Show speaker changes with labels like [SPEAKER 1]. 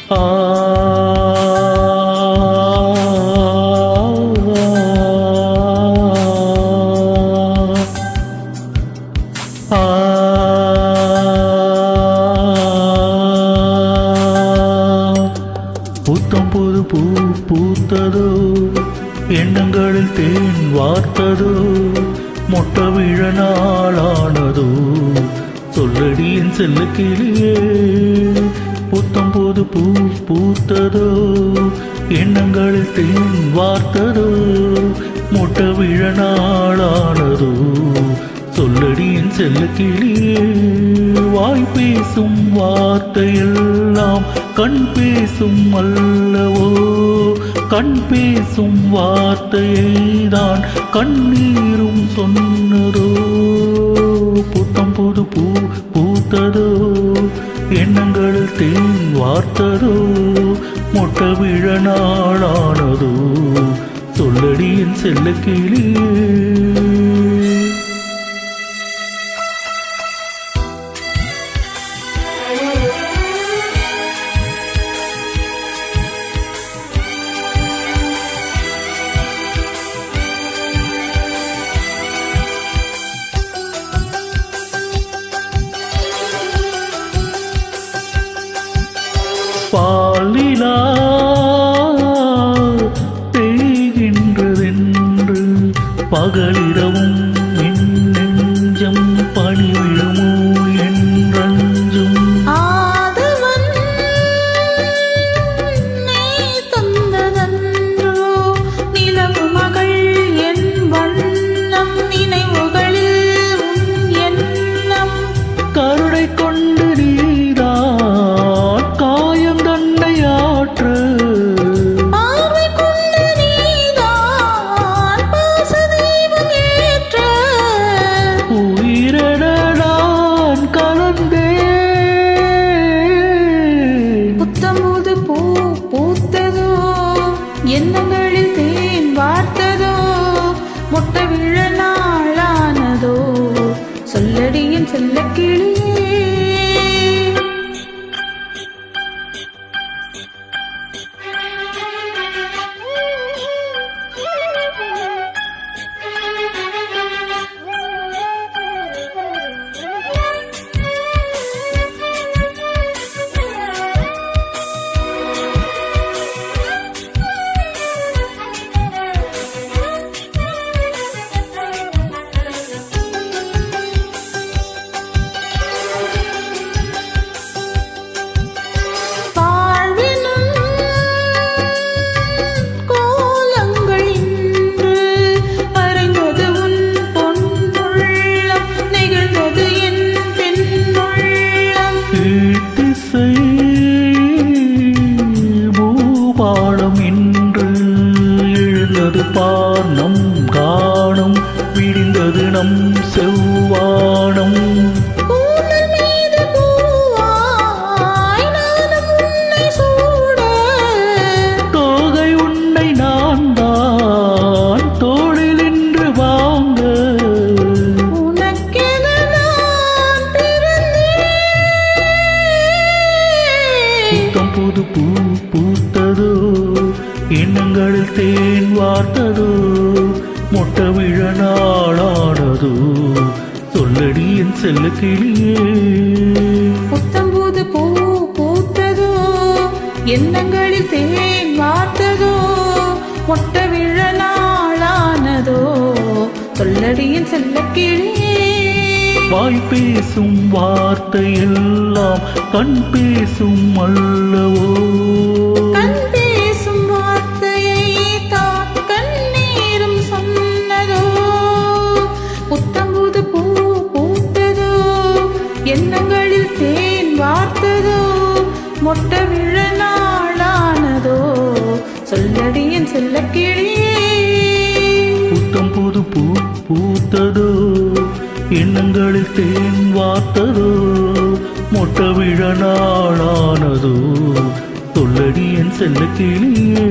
[SPEAKER 1] ஆ புத்தம் புது பூ பூத்ததோ, எண்ணங்களில் தேன் வார்த்ததோ, மொட்ட விழ நாளானதோ, சொல்லடி என் செல்ல கிளியே. புத்தம் புது பூ பூத்ததோ, எண்ணங்களில் தேன் வார்த்ததோ, மொட்ட விழ நாளானதோ, சொல்லடி என் செல்ல கிளியே. வாய் பேசும் வார்த்தையெல்லாம் கண் பேசும் அல்லவோ, கண் பேசும் வார்த்தையை தான் கண்ணீரும் சொன்னதோ. புத்தம் புது பூ பூத்ததோ, எண்ணங்களில் தேன் வார்த்ததோ, மொட்ட விழ நாளானதோ, சொல்லடி என் செல்ல கிளியே. பாலிலா தேய்கின்றதென்று பகலிரவும் என் நெஞ்சம் பணி விழுமோ என்றும்
[SPEAKER 2] ஆதவன் நீ தந்ததன்றோ நிலவு மகள் என் வண்ணம் நினைவுகளில் உன் எண்ணம்
[SPEAKER 1] கருணை கொண்டு நீதான் காயம் தண்டையாற்று
[SPEAKER 2] பார்வை கொண்டு நீதான் பாசதீபம் ஏற்ற
[SPEAKER 1] உயிரென நான் கலந்தேன்.
[SPEAKER 2] புத்தமுது பூ பூத்ததோ, எண்ணங்களில் தேன் வார்த்ததோ, மொட்ட விழ நாளானதோ, சொல்லடி என் செல்ல கிளியே.
[SPEAKER 1] பூபாலம் என்று எழுந்தது பார் நம் காணும், விடிந்தது நம் செவ்வானம். தோகை உன்னை நான் தான் தோளில் நின்று வாங்க, புத்தம் புது பூ பூத்ததோ, எண்ணங்களில் தேன் வார்த்ததோ, மொட்ட விழ நாளானதோ, சொல்லடி என் செல்ல கிளியே.
[SPEAKER 2] புத்தம் புது பூ பூத்ததோ, எண்ணங்களில் தேன் வார்த்ததோ, மொட்ட விழ நாளானதோ, சொல்லடி என் செல்ல கிளியே.
[SPEAKER 1] வாய் பேசும் வார்த்தையெல்லாம் கண் பேசும் அல்லவோ,
[SPEAKER 2] கண் பேசும் வார்த்தையை தான் கண்ணீரும் சொன்னதோ. புத்தம்புது பூ பூத்ததோ, எண்ணங்களில் தேன் வார்த்ததோ, மொட்ட விழ நாளானதோ, சொல்லடி என் செல்ல கிளியே.
[SPEAKER 1] புத்தம் புது பூ பூத்ததோ, எண்ணங்களில் தேன் வார்த்ததோ, மொட்ட விழ நாளானதோ, சொல்லடி என் செல்ல கிளியே.